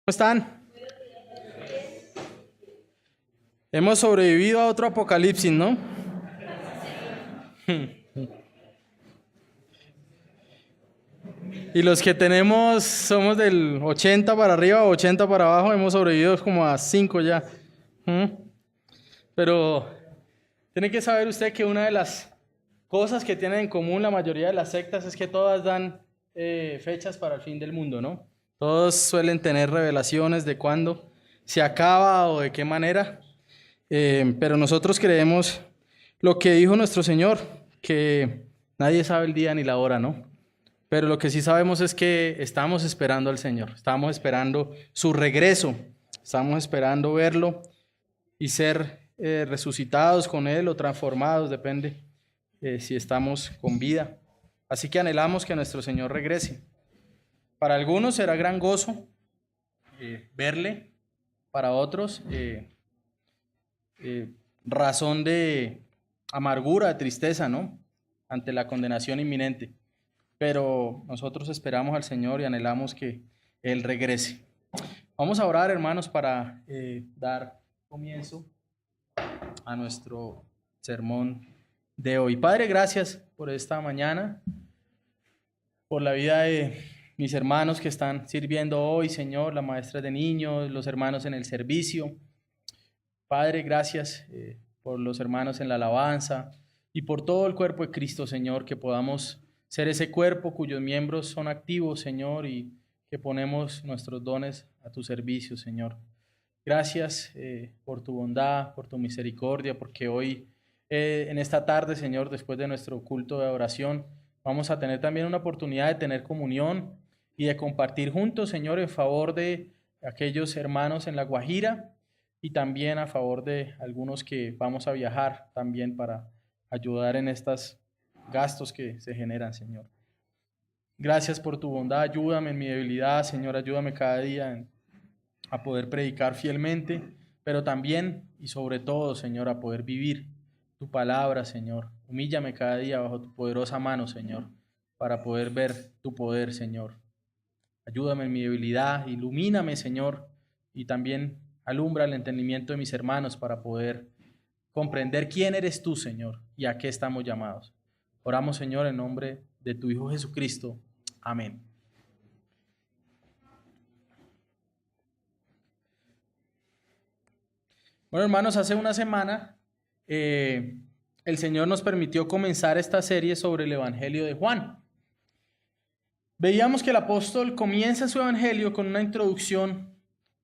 ¿Están? Hemos sobrevivido a otro apocalipsis, ¿no? Y los que tenemos, somos del 80 para arriba, 80 para abajo, hemos sobrevivido como a 5 ya. Pero tiene que saber usted que una de las cosas que tienen en común la mayoría de las sectas es que todas dan fechas para el fin del mundo, ¿no? Todos suelen tener revelaciones de cuándo se acaba o de qué manera. Pero nosotros creemos lo que dijo nuestro Señor, que nadie sabe el día ni la hora, ¿no? Pero lo que sí sabemos es que estamos esperando al Señor, estamos esperando su regreso, estamos esperando verlo y ser resucitados con Él o transformados, depende si estamos con vida. Así que anhelamos que nuestro Señor regrese. Para algunos será gran gozo verle, para otros razón de amargura, de tristeza, ¿no? Ante la condenación inminente. Pero nosotros esperamos al Señor y anhelamos que Él regrese. Vamos a orar, hermanos, para dar comienzo a nuestro sermón de hoy. Padre, gracias por esta mañana, por la vida de mis hermanos que están sirviendo hoy, Señor, la maestra de niños, los hermanos en el servicio. Padre, gracias por los hermanos en la alabanza y por todo el cuerpo de Cristo, Señor, que podamos ser ese cuerpo cuyos miembros son activos, Señor, y que ponemos nuestros dones a tu servicio, Señor. Gracias por tu bondad, por tu misericordia, porque hoy, en esta tarde, Señor, después de nuestro culto de oración, vamos a tener también una oportunidad de tener comunión y de compartir juntos, Señor, en favor de aquellos hermanos en La Guajira y también a favor de algunos que vamos a viajar también para ayudar en estos gastos que se generan, Señor. Gracias por tu bondad, ayúdame en mi debilidad, Señor, ayúdame cada día a poder predicar fielmente, pero también y sobre todo, Señor, a poder vivir tu palabra, Señor. Humíllame cada día bajo tu poderosa mano, Señor, para poder ver tu poder, Señor. Ayúdame en mi debilidad, ilumíname, Señor, y también alumbra el entendimiento de mis hermanos para poder comprender quién eres tú, Señor, y a qué estamos llamados. Oramos, Señor, en nombre de tu Hijo Jesucristo. Amén. Bueno, hermanos, hace una semana el Señor nos permitió comenzar esta serie sobre el Evangelio de Juan. Veíamos que el apóstol comienza su Evangelio con una introducción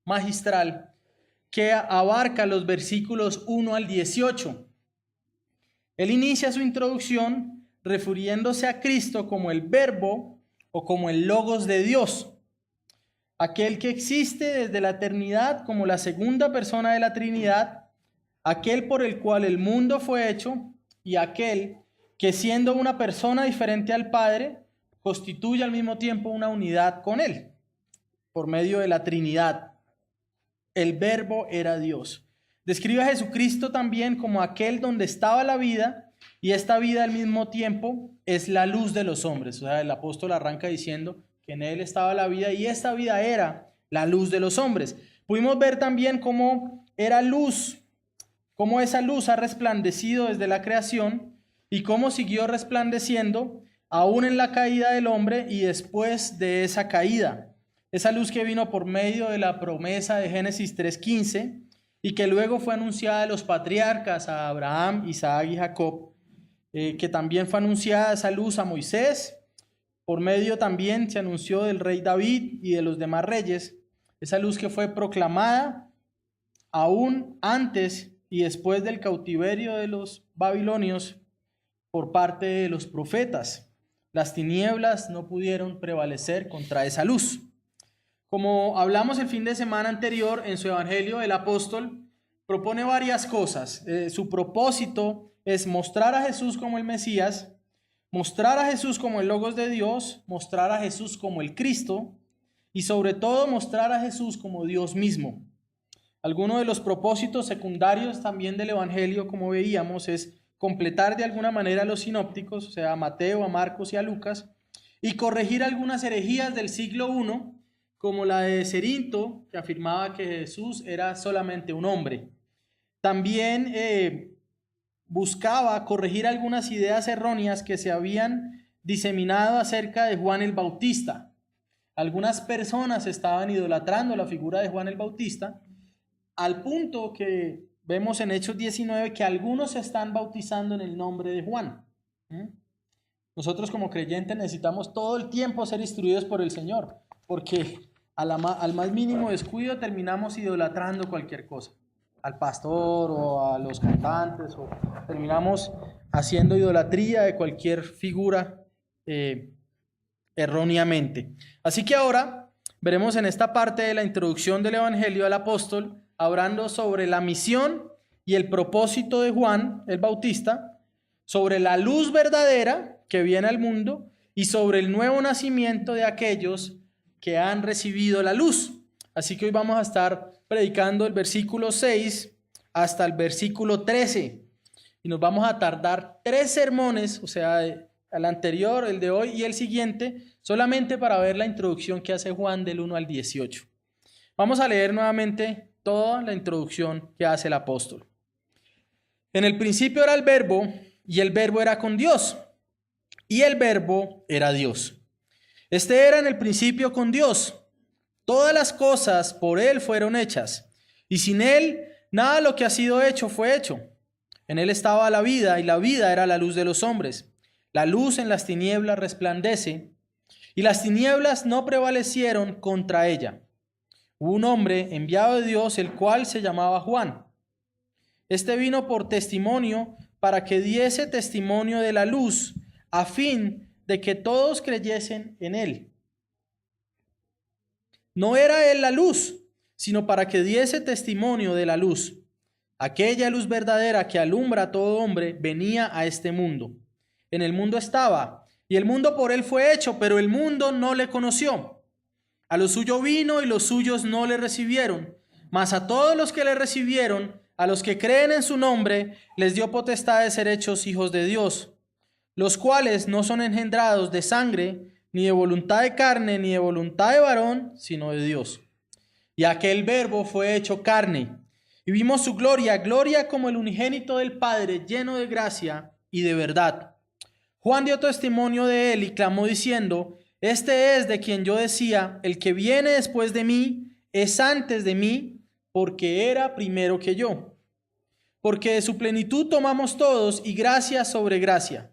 magistral que abarca los versículos 1 al 18. Él inicia su introducción refiriéndose a Cristo como el Verbo o como el Logos de Dios, aquel que existe desde la eternidad como la segunda persona de la Trinidad, aquel por el cual el mundo fue hecho y aquel que siendo una persona diferente al Padre, constituye al mismo tiempo una unidad con Él, por medio de la Trinidad. El Verbo era Dios. Describe a Jesucristo también como aquel donde estaba la vida, y esta vida al mismo tiempo es la luz de los hombres. O sea, el apóstol arranca diciendo que en Él estaba la vida, y esta vida era la luz de los hombres. Pudimos ver también cómo era luz, cómo esa luz ha resplandecido desde la creación, y cómo siguió resplandeciendo aún en la caída del hombre y después de esa caída. Esa luz que vino por medio de la promesa de Génesis 3:15 y que luego fue anunciada a los patriarcas, a Abraham, Isaac y Jacob, que también fue anunciada esa luz a Moisés. Por medio también se anunció del rey David y de los demás reyes. Esa luz que fue proclamada aún antes y después del cautiverio de los babilonios por parte de los profetas. Las tinieblas no pudieron prevalecer contra esa luz. Como hablamos el fin de semana anterior en su evangelio, el apóstol propone varias cosas. Su propósito es mostrar a Jesús como el Mesías, mostrar a Jesús como el Logos de Dios, mostrar a Jesús como el Cristo y sobre todo mostrar a Jesús como Dios mismo. Algunos de los propósitos secundarios también del evangelio, como veíamos, es completar de alguna manera los sinópticos, o sea, a Mateo, a Marcos y a Lucas, y corregir algunas herejías del siglo I, como la de Cerinto, que afirmaba que Jesús era solamente un hombre. También buscaba corregir algunas ideas erróneas que se habían diseminado acerca de Juan el Bautista. Algunas personas estaban idolatrando la figura de Juan el Bautista, al punto que vemos en Hechos 19 que algunos se están bautizando en el nombre de Juan. Nosotros como creyentes necesitamos todo el tiempo ser instruidos por el Señor, porque al más mínimo descuido terminamos idolatrando cualquier cosa, al pastor o a los cantantes, o terminamos haciendo idolatría de cualquier figura erróneamente. Así que ahora veremos en esta parte de la introducción del Evangelio al apóstol, hablando sobre la misión y el propósito de Juan el Bautista, sobre la luz verdadera que viene al mundo y sobre el nuevo nacimiento de aquellos que han recibido la luz. Así que hoy vamos a estar predicando el versículo 6 hasta el versículo 13 y nos vamos a tardar 3 sermones, o sea, el anterior, el de hoy y el siguiente, solamente para ver la introducción que hace Juan del 1 al 18. Vamos a leer nuevamente toda la introducción que hace el apóstol. En el principio era el Verbo, y el Verbo era con Dios, y el Verbo era Dios. Este era en el principio con Dios. Todas las cosas por Él fueron hechas, y sin Él nada de lo que ha sido hecho fue hecho. En Él estaba la vida, y la vida era la luz de los hombres. La luz en las tinieblas resplandece, y las tinieblas no prevalecieron contra ella. Hubo un hombre enviado de Dios, el cual se llamaba Juan. Este vino por testimonio para que diese testimonio de la luz, a fin de que todos creyesen en él. No era él la luz, sino para que diese testimonio de la luz. Aquella luz verdadera que alumbra a todo hombre venía a este mundo. En el mundo estaba, y el mundo por él fue hecho, pero el mundo no le conoció. A lo suyo vino y los suyos no le recibieron, mas a todos los que le recibieron, a los que creen en su nombre, les dio potestad de ser hechos hijos de Dios, los cuales no son engendrados de sangre, ni de voluntad de carne, ni de voluntad de varón, sino de Dios. Y aquel Verbo fue hecho carne, y vimos su gloria, gloria como el unigénito del Padre, lleno de gracia y de verdad. Juan dio testimonio de él y clamó diciendo: este es de quien yo decía, el que viene después de mí es antes de mí, porque era primero que yo. Porque de su plenitud tomamos todos, y gracia sobre gracia.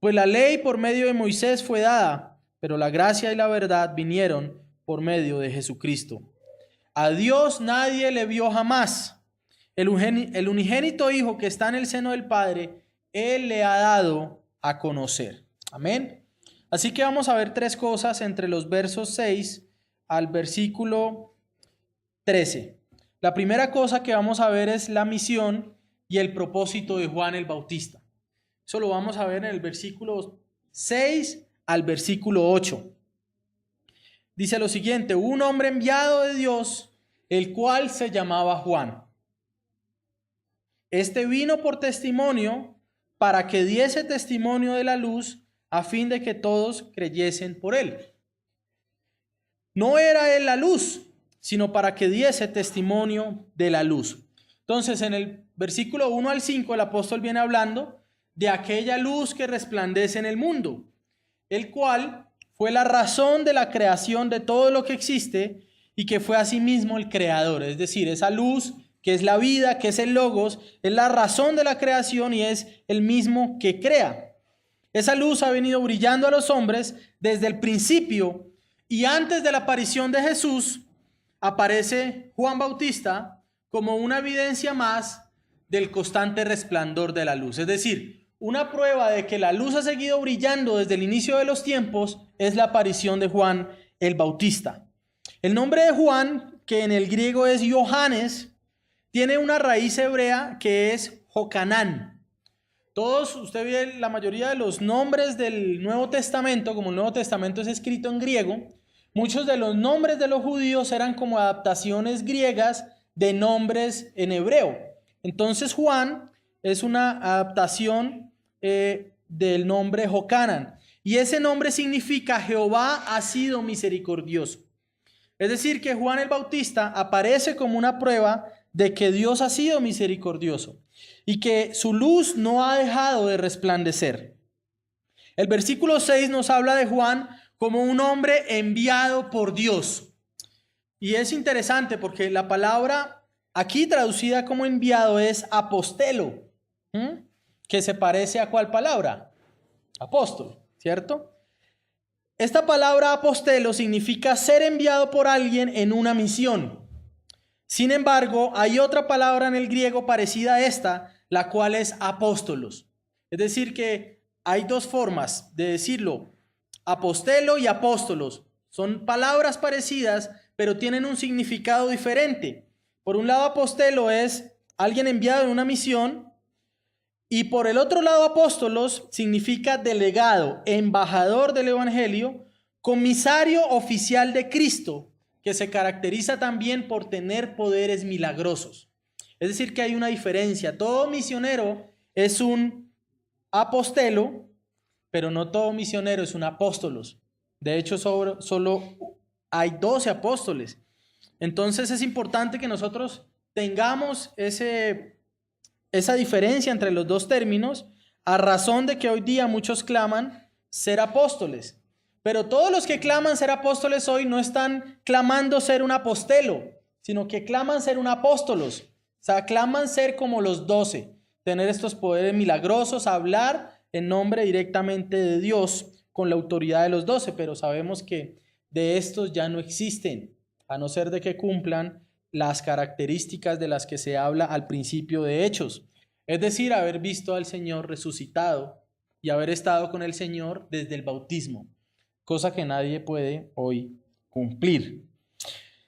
Pues la ley por medio de Moisés fue dada, pero la gracia y la verdad vinieron por medio de Jesucristo. A Dios nadie le vio jamás. El unigénito Hijo que está en el seno del Padre, Él le ha dado a conocer. Amén. Así que vamos a ver 3 cosas entre los versos 6 al versículo 13. La primera cosa que vamos a ver es la misión y el propósito de Juan el Bautista. Eso lo vamos a ver en el versículo 6 al versículo 8. Dice lo siguiente: hubo un hombre enviado de Dios, el cual se llamaba Juan. Este vino por testimonio para que diese testimonio de la luz, a fin de que todos creyesen por él. No era él la luz, sino para que diese testimonio de la luz. Entonces, en el versículo 1 al 5, el apóstol viene hablando de aquella luz que resplandece en el mundo, el cual fue la razón de la creación de todo lo que existe y que fue asimismo el creador. Es decir, esa luz que es la vida, que es el Logos, es la razón de la creación y es el mismo que crea. Esa luz ha venido brillando a los hombres desde el principio, y antes de la aparición de Jesús aparece Juan Bautista como una evidencia más del constante resplandor de la luz. Es decir, una prueba de que la luz ha seguido brillando desde el inicio de los tiempos es la aparición de Juan el Bautista. El nombre de Juan, que en el griego es Johannes, tiene una raíz hebrea que es Jocanán. Usted ve la mayoría de los nombres del Nuevo Testamento, como el Nuevo Testamento es escrito en griego, muchos de los nombres de los judíos eran como adaptaciones griegas de nombres en hebreo. Entonces Juan es una adaptación del nombre Jocanán, y ese nombre significa Jehová ha sido misericordioso. Es decir, que Juan el Bautista aparece como una prueba de que Dios ha sido misericordioso y que su luz no ha dejado de resplandecer. El versículo 6 nos habla de Juan como un hombre enviado por Dios. Y es interesante porque la palabra aquí traducida como enviado es apostelo, que se parece a ¿cuál palabra? Apóstol, ¿cierto? Esta palabra apostelo significa ser enviado por alguien en una misión. Sin embargo, hay otra palabra en el griego parecida a esta, la cual es apóstolos. Es decir, que hay dos formas de decirlo, apostelo y apóstolos. Son palabras parecidas, pero tienen un significado diferente. Por un lado, apostelo es alguien enviado en una misión, y por el otro lado, apóstolos significa delegado, embajador del evangelio, comisario oficial de Cristo, que se caracteriza también por tener poderes milagrosos. Es decir, que hay una diferencia. Todo misionero es un apostelo, pero no todo misionero es un apóstolos. De hecho, solo hay 12 apóstoles. Entonces es importante que nosotros tengamos esa diferencia entre los dos términos, a razón de que hoy día muchos claman ser apóstoles. Pero todos los que claman ser apóstoles hoy no están clamando ser un apostelo, sino que claman ser un apóstolos. O sea, claman ser como los 12, tener estos poderes milagrosos, hablar en nombre directamente de Dios con la autoridad de los 12, pero sabemos que de estos ya no existen, a no ser de que cumplan las características de las que se habla al principio de Hechos. Es decir, haber visto al Señor resucitado y haber estado con el Señor desde el bautismo, cosa que nadie puede hoy cumplir.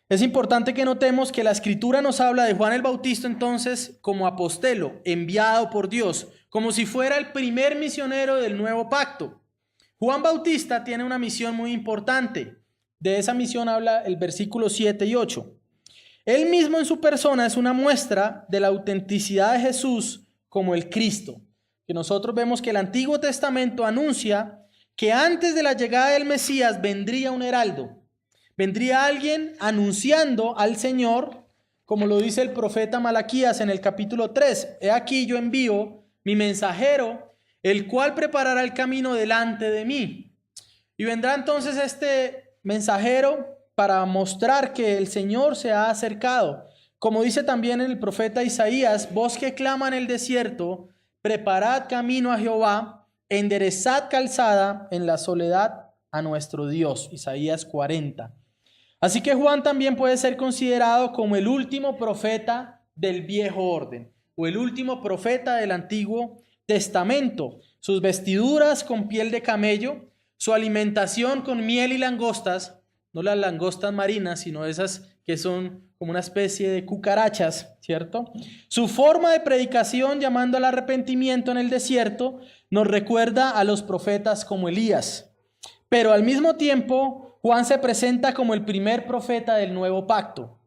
Es importante que notemos que la Escritura nos habla de Juan el Bautista entonces como apostelo, enviado por Dios, como si fuera el primer misionero del nuevo pacto. Juan Bautista tiene una misión muy importante. De esa misión habla el versículo 7 y 8. Él mismo en su persona es una muestra de la autenticidad de Jesús como el Cristo, que nosotros vemos que el Antiguo Testamento anuncia que antes de la llegada del Mesías vendría un heraldo, vendría alguien anunciando al Señor, como lo dice el profeta Malaquías en el capítulo 3. He aquí yo envío mi mensajero, el cual preparará el camino delante de mí. Y vendrá entonces este mensajero para mostrar que el Señor se ha acercado. Como dice también el profeta Isaías, vos que clama en el desierto, preparad camino a Jehová, enderezad calzada en la soledad a nuestro Dios. Isaías 40. Así que Juan también puede ser considerado como el último profeta del viejo orden, o el último profeta del Antiguo Testamento. Sus vestiduras con piel de camello, su alimentación con miel y langostas, no las langostas marinas, sino esas que son como una especie de cucarachas, ¿cierto? Su forma de predicación llamando al arrepentimiento en el desierto nos recuerda a los profetas como Elías. Pero al mismo tiempo, Juan se presenta como el primer profeta del nuevo pacto,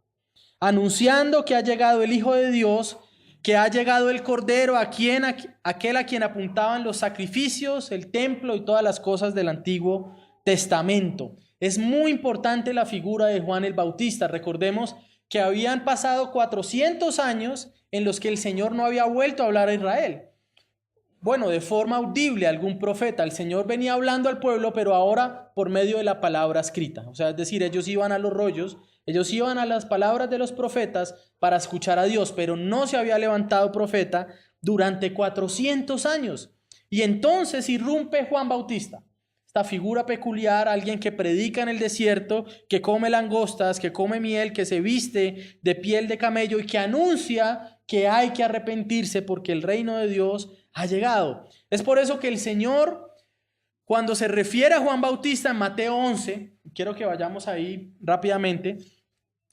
anunciando que ha llegado el Hijo de Dios, que ha llegado el Cordero, aquel a quien apuntaban los sacrificios, el templo y todas las cosas del Antiguo Testamento. Es muy importante la figura de Juan el Bautista. Recordemos que habían pasado 400 años en los que el Señor no había vuelto a hablar a Israel. Bueno, de forma audible algún profeta. El Señor venía hablando al pueblo, pero ahora por medio de la palabra escrita. O sea, es decir, ellos iban a los rollos, ellos iban a las palabras de los profetas para escuchar a Dios, pero no se había levantado profeta durante 400 años. Y entonces irrumpe Juan Bautista. Esta figura peculiar, alguien que predica en el desierto, que come langostas, que come miel, que se viste de piel de camello y que anuncia que hay que arrepentirse porque el reino de Dios ha llegado. Es por eso que el Señor, cuando se refiere a Juan Bautista en Mateo 11, quiero que vayamos ahí rápidamente,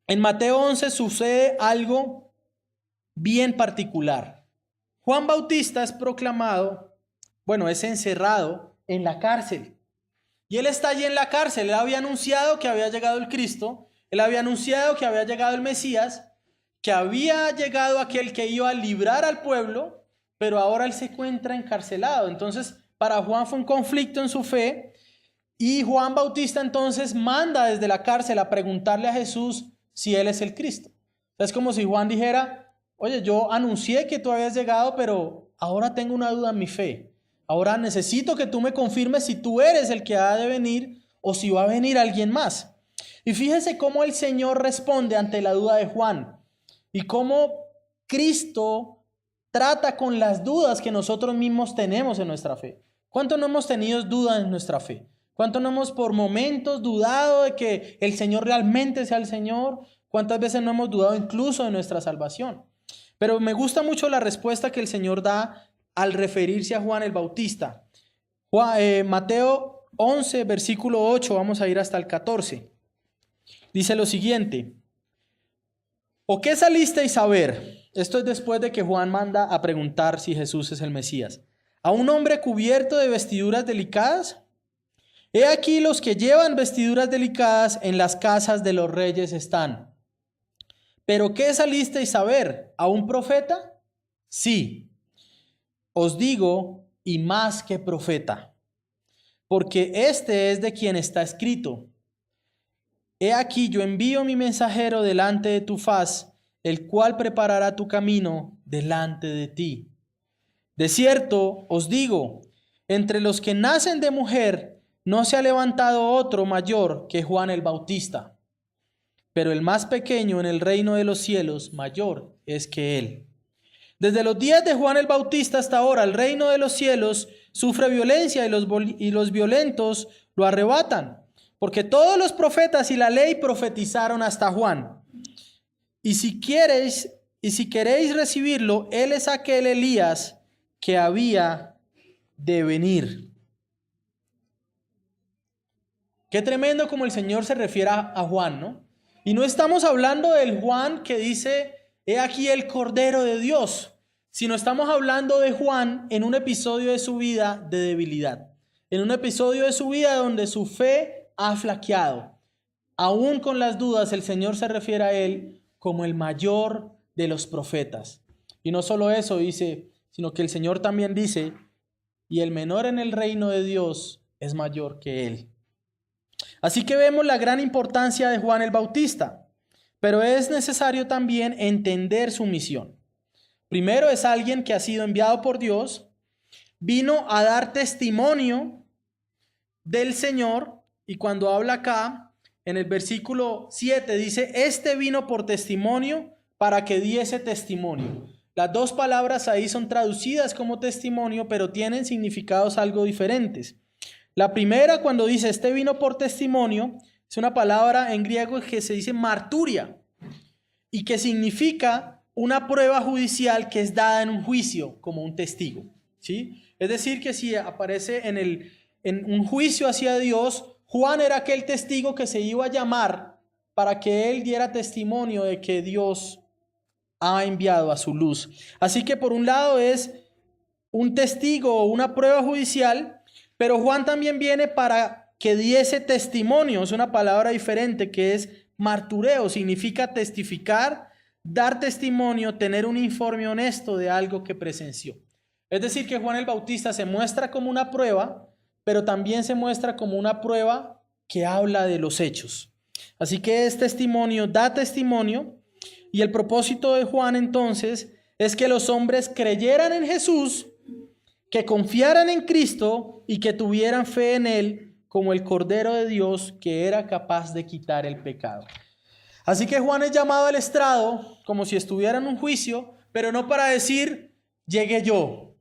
en Mateo 11 sucede algo bien particular. Juan Bautista es proclamado, es encerrado en la cárcel. Y él está allí en la cárcel. Él había anunciado que había llegado el Cristo. Él había anunciado que había llegado el Mesías, que había llegado aquel que iba a librar al pueblo, pero ahora él se encuentra encarcelado. Entonces, para Juan fue un conflicto en su fe Y Juan Bautista entonces manda desde la cárcel a preguntarle a Jesús si él es el Cristo. Es como si Juan dijera, oye, yo anuncié que tú habías llegado, pero ahora tengo una duda en mi fe. Ahora necesito que tú me confirmes si tú eres el que ha de venir o si va a venir alguien más. Y fíjese cómo el Señor responde ante la duda de Juan y cómo Cristo trata con las dudas que nosotros mismos tenemos en nuestra fe. ¿Cuánto no hemos tenido dudas en nuestra fe? ¿Cuánto no hemos por momentos dudado de que el Señor realmente sea el Señor? ¿Cuántas veces no hemos dudado incluso de nuestra salvación? Pero me gusta mucho la respuesta que el Señor da al referirse a Juan el Bautista. Mateo 11, versículo 8, vamos a ir hasta el 14. Dice lo siguiente: ¿o qué salisteis a ver? Esto es después de que Juan manda a preguntar si Jesús es el Mesías. ¿A un hombre cubierto de vestiduras delicadas? He aquí los que llevan vestiduras delicadas en las casas de los reyes están. ¿Pero qué salisteis a ver? ¿A un profeta? Sí, os digo, y más que profeta, porque este es de quien está escrito: he aquí yo envío mi mensajero delante de tu faz, el cual preparará tu camino delante de ti. De cierto os digo, entre los que nacen de mujer no se ha levantado otro mayor que Juan el Bautista, pero el más pequeño en el reino de los cielos mayor es que él. Desde los días de Juan el Bautista hasta ahora, el reino de los cielos sufre violencia y los violentos lo arrebatan, porque todos los profetas y la ley profetizaron hasta Juan. Y si queréis recibirlo, él es aquel Elías que había de venir. Qué tremendo como el Señor se refiere a Juan, ¿no? Y no estamos hablando del Juan que dice, he aquí el Cordero de Dios, sino estamos hablando de Juan en un episodio de su vida de debilidad, en un episodio de su vida donde su fe ha flaqueado. Aún con las dudas, el Señor se refiere a él como el mayor de los profetas. Y no solo eso dice, sino que el Señor también dice, y el menor en el reino de Dios es mayor que él. Así que vemos la gran importancia de Juan el Bautista, pero es necesario también entender su misión. Primero, es alguien que ha sido enviado por Dios, vino a dar testimonio del Señor, y cuando habla acá, en el versículo 7 dice, este vino por testimonio para que diese testimonio. Las dos palabras ahí son traducidas como testimonio, pero tienen significados algo diferentes. La primera, cuando dice este vino por testimonio, es una palabra en griego que se dice marturia y que significa una prueba judicial que es dada en un juicio como un testigo, ¿sí? Es decir, que si aparece en un juicio hacia Dios, Juan era aquel testigo que se iba a llamar para que él diera testimonio de que Dios ha enviado a su luz. Así que por un lado es un testigo o una prueba judicial, pero Juan también viene para que diese testimonio. Es una palabra diferente que es martureo. Significa testificar, dar testimonio, tener un informe honesto de algo que presenció. Es decir, que Juan el Bautista se muestra como una prueba, pero también se muestra como una prueba que habla de los hechos. Así que es testimonio, da testimonio. Y el propósito de Juan entonces es que los hombres creyeran en Jesús, que confiaran en Cristo y que tuvieran fe en Él como el Cordero de Dios que era capaz de quitar el pecado. Así que Juan es llamado al estrado como si estuviera en un juicio, pero no para decir, llegué yo.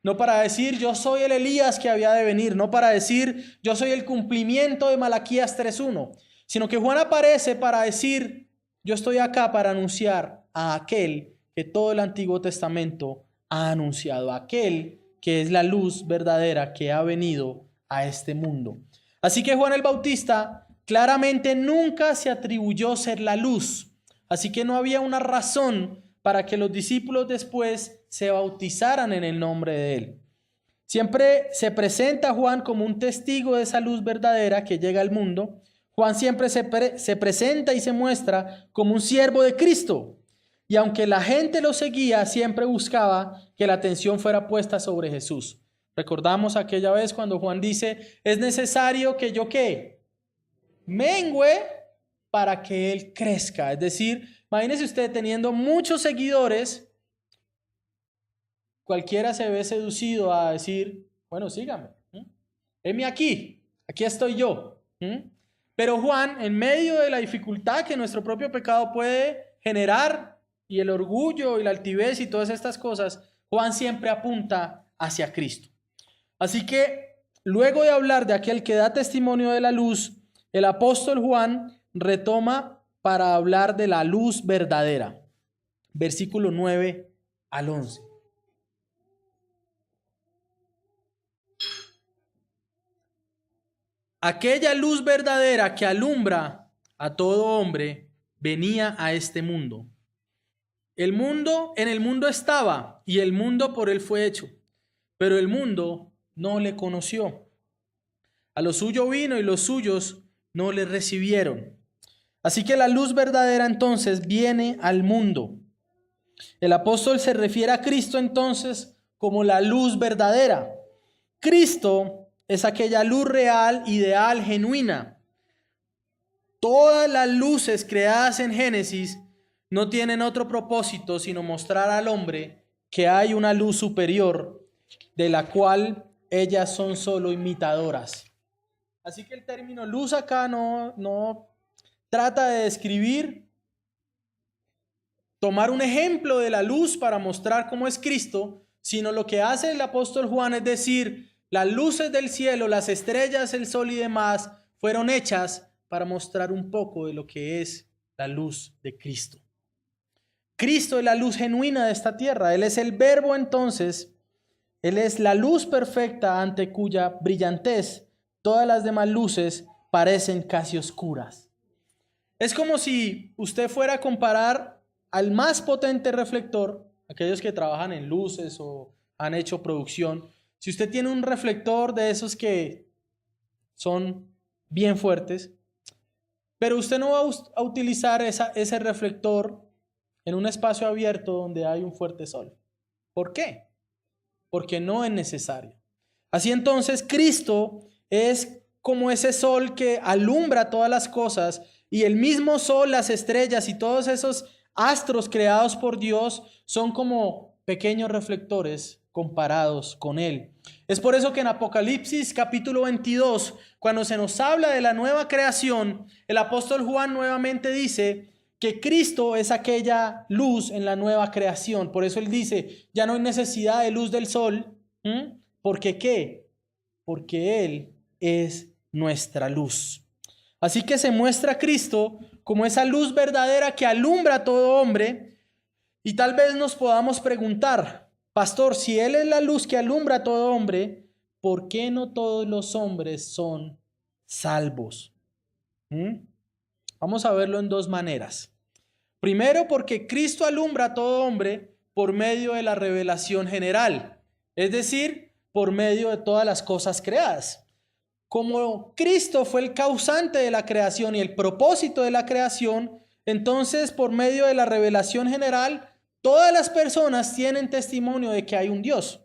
No para decir, yo soy el Elías que había de venir. No para decir, yo soy el cumplimiento de Malaquías 3:1. Sino que Juan aparece para decir, yo estoy acá para anunciar a aquel que todo el Antiguo Testamento ha anunciado, a aquel que es la luz verdadera que ha venido a este mundo. Así que Juan el Bautista claramente nunca se atribuyó ser la luz. Así que no había una razón para que los discípulos después se bautizaran en el nombre de él. Siempre se presenta Juan como un testigo de esa luz verdadera que llega al mundo. Juan siempre se presenta y se muestra como un siervo de Cristo. Y aunque la gente lo seguía, siempre buscaba que la atención fuera puesta sobre Jesús. Recordamos aquella vez cuando Juan dice, es necesario que yo ¿qué? Mengüe para que Él crezca. Es decir, imagínese usted teniendo muchos seguidores, cualquiera se ve seducido a decir, bueno, sígame. Heme aquí estoy yo. Pero Juan, en medio de la dificultad que nuestro propio pecado puede generar, y el orgullo y la altivez y todas estas cosas, Juan siempre apunta hacia Cristo. Así que, luego de hablar de aquel que da testimonio de la luz, el apóstol Juan retoma para hablar de la luz verdadera. Versículo 9 al 11. Aquella luz verdadera que alumbra a todo hombre venía a este mundo. El mundo en el mundo estaba y el mundo por él fue hecho, pero el mundo no le conoció. A lo suyo vino y los suyos no le recibieron. Así que la luz verdadera entonces viene al mundo. El apóstol se refiere a Cristo entonces como la luz verdadera. Cristo es aquella luz real, ideal, genuina. Todas las luces creadas en Génesis no tienen otro propósito sino mostrar al hombre que hay una luz superior de la cual ellas son solo imitadoras. Así que el término luz acá no trata de describir, tomar un ejemplo de la luz para mostrar cómo es Cristo, sino lo que hace el apóstol Juan es decir, las luces del cielo, las estrellas, el sol y demás fueron hechas para mostrar un poco de lo que es la luz de Cristo. Cristo es la luz genuina de esta tierra. Él es el verbo entonces. Él es la luz perfecta ante cuya brillantez todas las demás luces parecen casi oscuras. Es como si usted fuera a comparar al más potente reflector, aquellos que trabajan en luces o han hecho producción. Si usted tiene un reflector de esos que son bien fuertes, pero usted no va a utilizar ese reflector en un espacio abierto donde hay un fuerte sol. ¿Por qué? Porque no es necesario. Así entonces, Cristo es como ese sol que alumbra todas las cosas, y el mismo sol, las estrellas y todos esos astros creados por Dios son como pequeños reflectores comparados con Él. Es por eso que en Apocalipsis capítulo 22, cuando se nos habla de la nueva creación, el apóstol Juan nuevamente dice que Cristo es aquella luz en la nueva creación. Por eso él dice, ya no hay necesidad de luz del sol. ¿Porque qué? Porque Él es nuestra luz. Así que se muestra a Cristo como esa luz verdadera que alumbra a todo hombre. Y tal vez nos podamos preguntar, pastor, si Él es la luz que alumbra a todo hombre, ¿por qué no todos los hombres son salvos? Vamos a verlo en dos maneras. Primero, porque Cristo alumbra a todo hombre por medio de la revelación general, es decir, por medio de todas las cosas creadas. Como Cristo fue el causante de la creación y el propósito de la creación, entonces por medio de la revelación general, todas las personas tienen testimonio de que hay un Dios.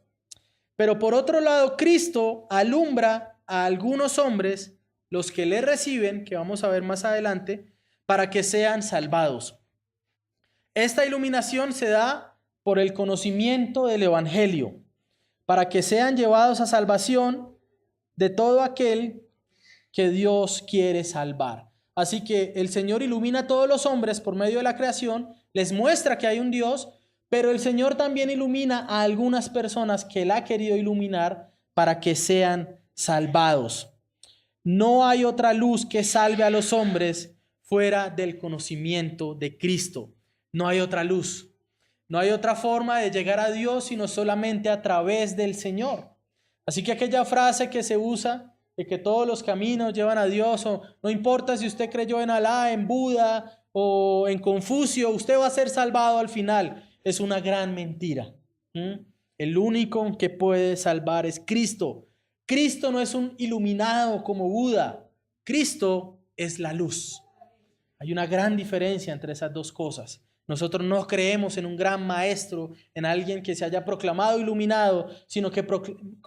Pero por otro lado, Cristo alumbra a algunos hombres, los que le reciben, que vamos a ver más adelante, para que sean salvados. Esta iluminación se da por el conocimiento del Evangelio, para que sean llevados a salvación de todo aquel que Dios quiere salvar. Así que el Señor ilumina a todos los hombres por medio de la creación, les muestra que hay un Dios, pero el Señor también ilumina a algunas personas que Él ha querido iluminar para que sean salvados. No hay otra luz que salve a los hombres fuera del conocimiento de Cristo. No hay otra luz. No hay otra forma de llegar a Dios sino solamente a través del Señor. Así que aquella frase que se usa de que todos los caminos llevan a Dios, o no importa si usted creyó en Alá, en Buda o en Confucio, usted va a ser salvado al final, es una gran mentira. El único que puede salvar es Cristo. Cristo no es un iluminado como Buda. Cristo es la luz. Hay una gran diferencia entre esas dos cosas. Nosotros no creemos en un gran maestro, en alguien que se haya proclamado iluminado, sino que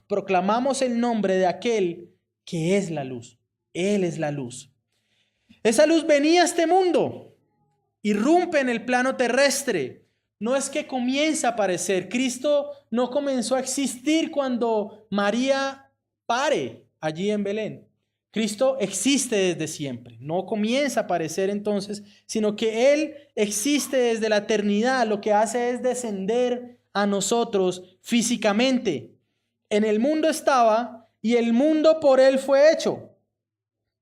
proclamamos el nombre de aquel que es la luz. Él es la luz. Esa luz venía a este mundo, irrumpe en el plano terrestre. No es que comienza a aparecer. Cristo no comenzó a existir cuando María pare allí en Belén. Cristo existe desde siempre. No comienza a aparecer entonces, sino que Él existe desde la eternidad. Lo que hace es descender a nosotros físicamente. En el mundo estaba y el mundo por Él fue hecho.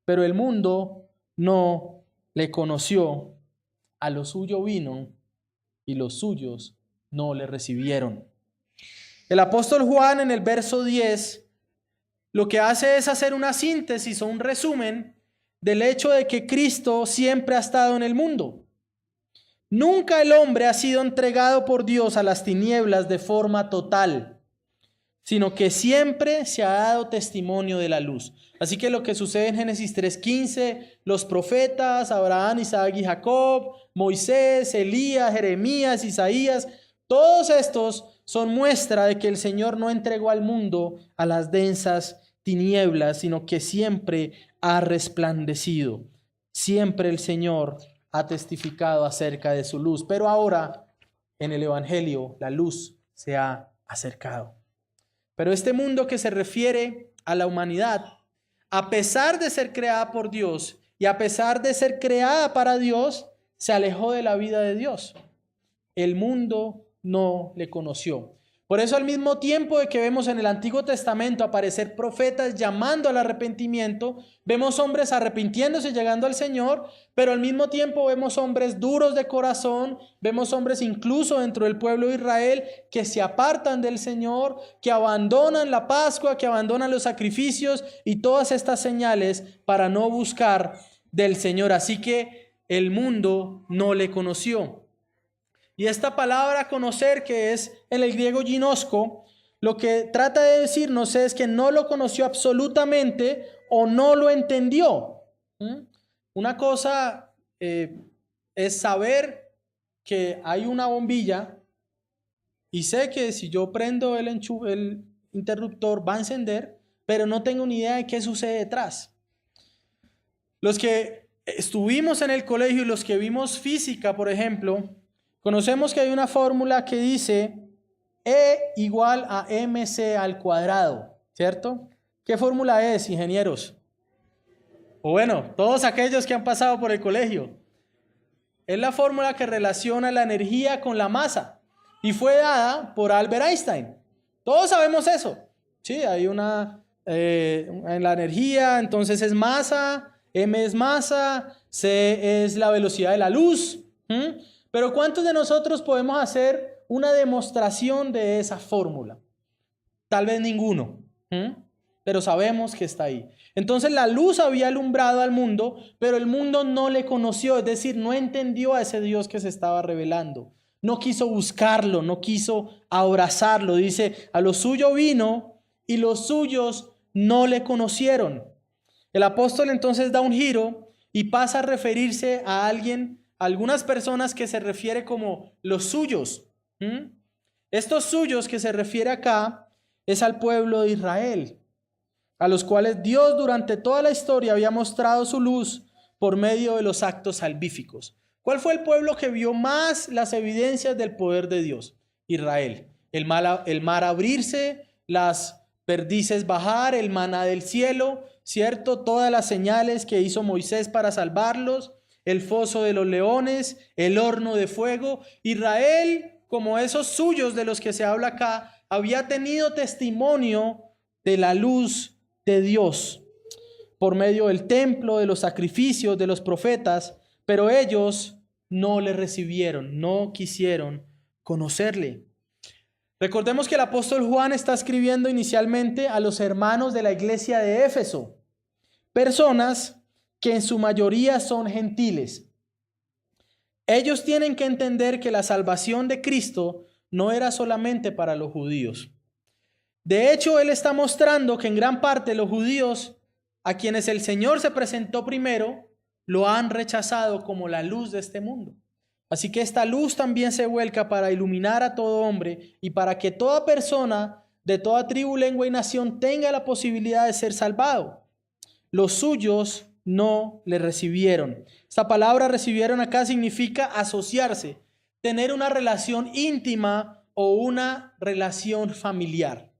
Pero el mundo no le conoció. A lo suyo vino y los suyos no le recibieron. El apóstol Juan en el verso 10 lo que hace es hacer una síntesis o un resumen del hecho de que Cristo siempre ha estado en el mundo. Nunca el hombre ha sido entregado por Dios a las tinieblas de forma total, sino que siempre se ha dado testimonio de la luz. Así que lo que sucede en Génesis 3:15, los profetas, Abraham, Isaac y Jacob, Moisés, Elías, Jeremías, Isaías, todos estos son muestra de que el Señor no entregó al mundo a las densas tinieblas, sino que siempre ha resplandecido. Siempre el Señor ha testificado acerca de su luz. Pero ahora, en el Evangelio, la luz se ha acercado. Pero este mundo que se refiere a la humanidad, a pesar de ser creada por Dios y a pesar de ser creada para Dios, se alejó de la vida de Dios. El mundo no le conoció. Por eso al mismo tiempo de que vemos en el Antiguo Testamento aparecer profetas llamando al arrepentimiento, vemos hombres arrepintiéndose y llegando al Señor, pero al mismo tiempo vemos hombres duros de corazón, vemos hombres incluso dentro del pueblo de Israel que se apartan del Señor, que abandonan la Pascua, que abandonan los sacrificios y todas estas señales para no buscar del Señor. Así que el mundo no le conoció. Y esta palabra conocer, que es en el griego ginosko, lo que trata de decirnos es que no lo conoció absolutamente o no lo entendió. Una cosa es saber que hay una bombilla y sé que si yo prendo el interruptor va a encender, pero no tengo ni idea de qué sucede detrás. Los que estuvimos en el colegio y los que vimos física, por ejemplo, conocemos que hay una fórmula que dice E igual a mc al cuadrado, ¿cierto? ¿Qué fórmula es, ingenieros? O bueno, todos aquellos que han pasado por el colegio. Es la fórmula que relaciona la energía con la masa y fue dada por Albert Einstein. Todos sabemos eso. Sí, hay una en la energía, entonces es masa, m es masa, c es la velocidad de la luz. Pero ¿cuántos de nosotros podemos hacer una demostración de esa fórmula? Tal vez ninguno, pero sabemos que está ahí. Entonces la luz había alumbrado al mundo, pero el mundo no le conoció, es decir, no entendió a ese Dios que se estaba revelando. No quiso buscarlo, no quiso abrazarlo. Dice, a lo suyo vino y los suyos no le conocieron. El apóstol entonces da un giro y pasa a referirse a algunas personas que se refiere como los suyos. Estos suyos que se refiere acá es al pueblo de Israel, a los cuales Dios durante toda la historia había mostrado su luz por medio de los actos salvíficos. ¿Cuál fue el pueblo que vio más las evidencias del poder de Dios? Israel. El mar abrirse, las perdices bajar, el maná del cielo, ¿cierto? Todas las señales que hizo Moisés para salvarlos, el foso de los leones, el horno de fuego. Israel, como esos suyos de los que se habla acá, había tenido testimonio de la luz de Dios por medio del templo, de los sacrificios, de los profetas, pero ellos no le recibieron, no quisieron conocerle. Recordemos que el apóstol Juan está escribiendo inicialmente a los hermanos de la iglesia de Éfeso, personas que en su mayoría son gentiles. Ellos tienen que entender que la salvación de Cristo no era solamente para los judíos. De hecho, él está mostrando que en gran parte los judíos, a quienes el Señor se presentó primero, lo han rechazado como la luz de este mundo. Así que esta luz también se vuelca para iluminar a todo hombre y para que toda persona de toda tribu, lengua y nación tenga la posibilidad de ser salvado. Los suyos no le recibieron. Esta palabra recibieron acá significa asociarse, tener una relación íntima o una relación familiar.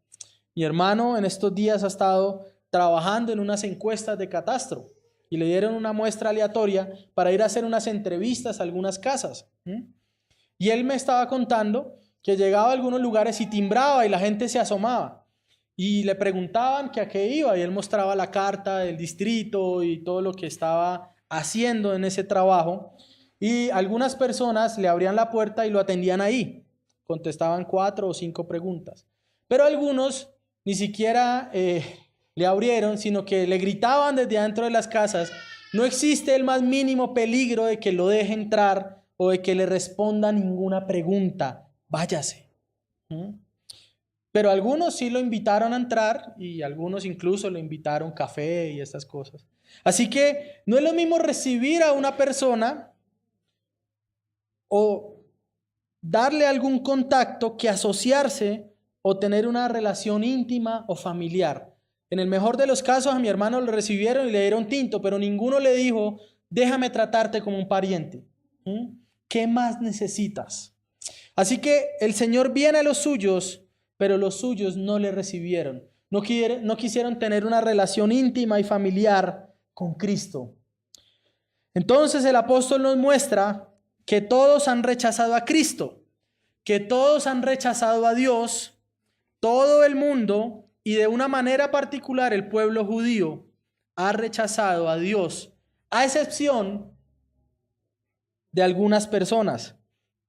Mi hermano en estos días ha estado trabajando en unas encuestas de catastro y le dieron una muestra aleatoria para ir a hacer unas entrevistas a algunas casas. Y él me estaba contando que llegaba a algunos lugares y timbraba y la gente se asomaba. Y le preguntaban que a qué iba y él mostraba la carta del distrito y todo lo que estaba haciendo en ese trabajo. Y algunas personas le abrían la puerta y lo atendían ahí. Contestaban 4 o 5 preguntas. Pero algunos ni siquiera le abrieron, sino que le gritaban desde adentro de las casas: no existe el más mínimo peligro de que lo deje entrar o de que le responda ninguna pregunta. Váyase. Pero algunos sí lo invitaron a entrar y algunos incluso le invitaron café y estas cosas. Así que no es lo mismo recibir a una persona o darle algún contacto que asociarse o tener una relación íntima o familiar. En el mejor de los casos a mi hermano lo recibieron y le dieron tinto, pero ninguno le dijo: déjame tratarte como un pariente. ¿Qué más necesitas? Así que el Señor viene a los suyos, pero los suyos no le recibieron. No quisieron tener una relación íntima y familiar con Cristo. Entonces el apóstol nos muestra que todos han rechazado a Cristo, que todos han rechazado a Dios, todo el mundo, y de una manera particular el pueblo judío ha rechazado a Dios, a excepción de algunas personas.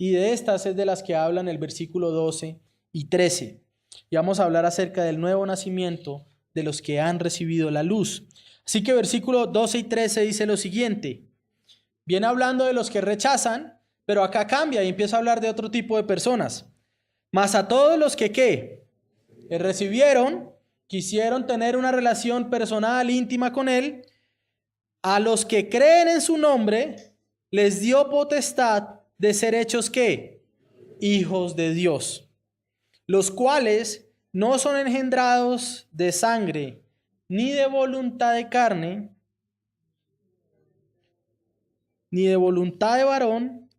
Y de estas es de las que hablan el versículo 12 y 13. Y vamos a hablar acerca del nuevo nacimiento de los que han recibido la luz. Así que versículo 12 y 13 dice lo siguiente. Viene hablando de los que rechazan, pero acá cambia y empieza a hablar de otro tipo de personas. Mas a todos los que ¿qué? Recibieron, quisieron tener una relación personal, íntima con Él, a los que creen en su nombre, les dio potestad de ser hechos ¿qué? Hijos de Dios, los cuales no son engendrados de sangre, ni de voluntad de carne, ni de voluntad de varón,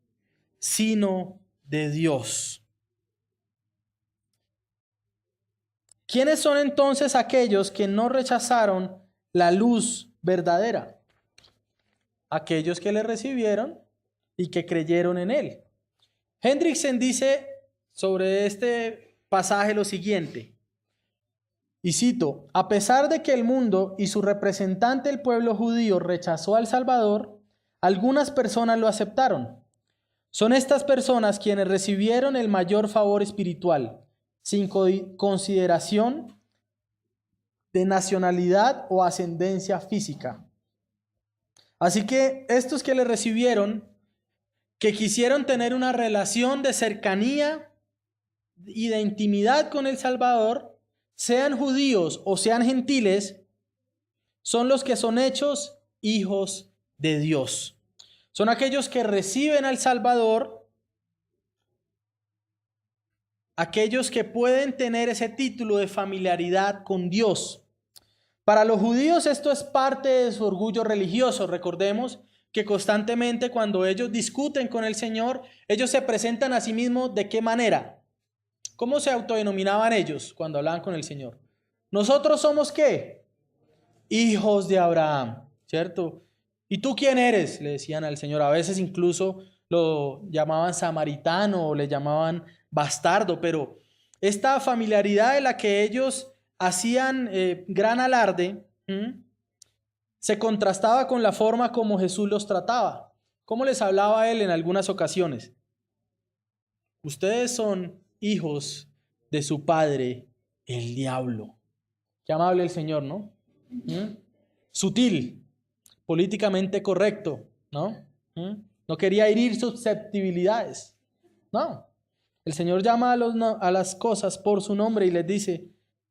sino de Dios. ¿Quiénes son entonces aquellos que no rechazaron la luz verdadera? Aquellos que le recibieron y que creyeron en él. Hendrickson dice sobre este pasaje lo siguiente, y cito: a pesar de que el mundo y su representante, el pueblo judío, rechazó al Salvador, algunas personas lo aceptaron. Son estas personas quienes recibieron el mayor favor espiritual, sin consideración de nacionalidad o ascendencia física. Así que estos que le recibieron, que quisieron tener una relación de cercanía y de intimidad con el Salvador, sean judíos o sean gentiles, son los que son hechos hijos de Dios. Son aquellos que reciben al Salvador, aquellos que pueden tener ese título de familiaridad con Dios. Para los judíos esto es parte de su orgullo religioso. Recordemos que constantemente cuando ellos discuten con el Señor, ellos se presentan a sí mismos ¿de qué manera? ¿Cómo se autodenominaban ellos cuando hablaban con el Señor? Nosotros somos ¿qué? Hijos de Abraham, ¿cierto? ¿Y tú quién eres? Le decían al Señor. A veces incluso lo llamaban samaritano o le llamaban bastardo, pero esta familiaridad de la que ellos hacían gran alarde, se contrastaba con la forma como Jesús los trataba. ¿Cómo les hablaba él en algunas ocasiones? Ustedes son hijos de su padre, el diablo. Qué amable el Señor, ¿no? Sutil, políticamente correcto, ¿no? No quería herir susceptibilidades. No. El Señor llama a las cosas por su nombre y les dice: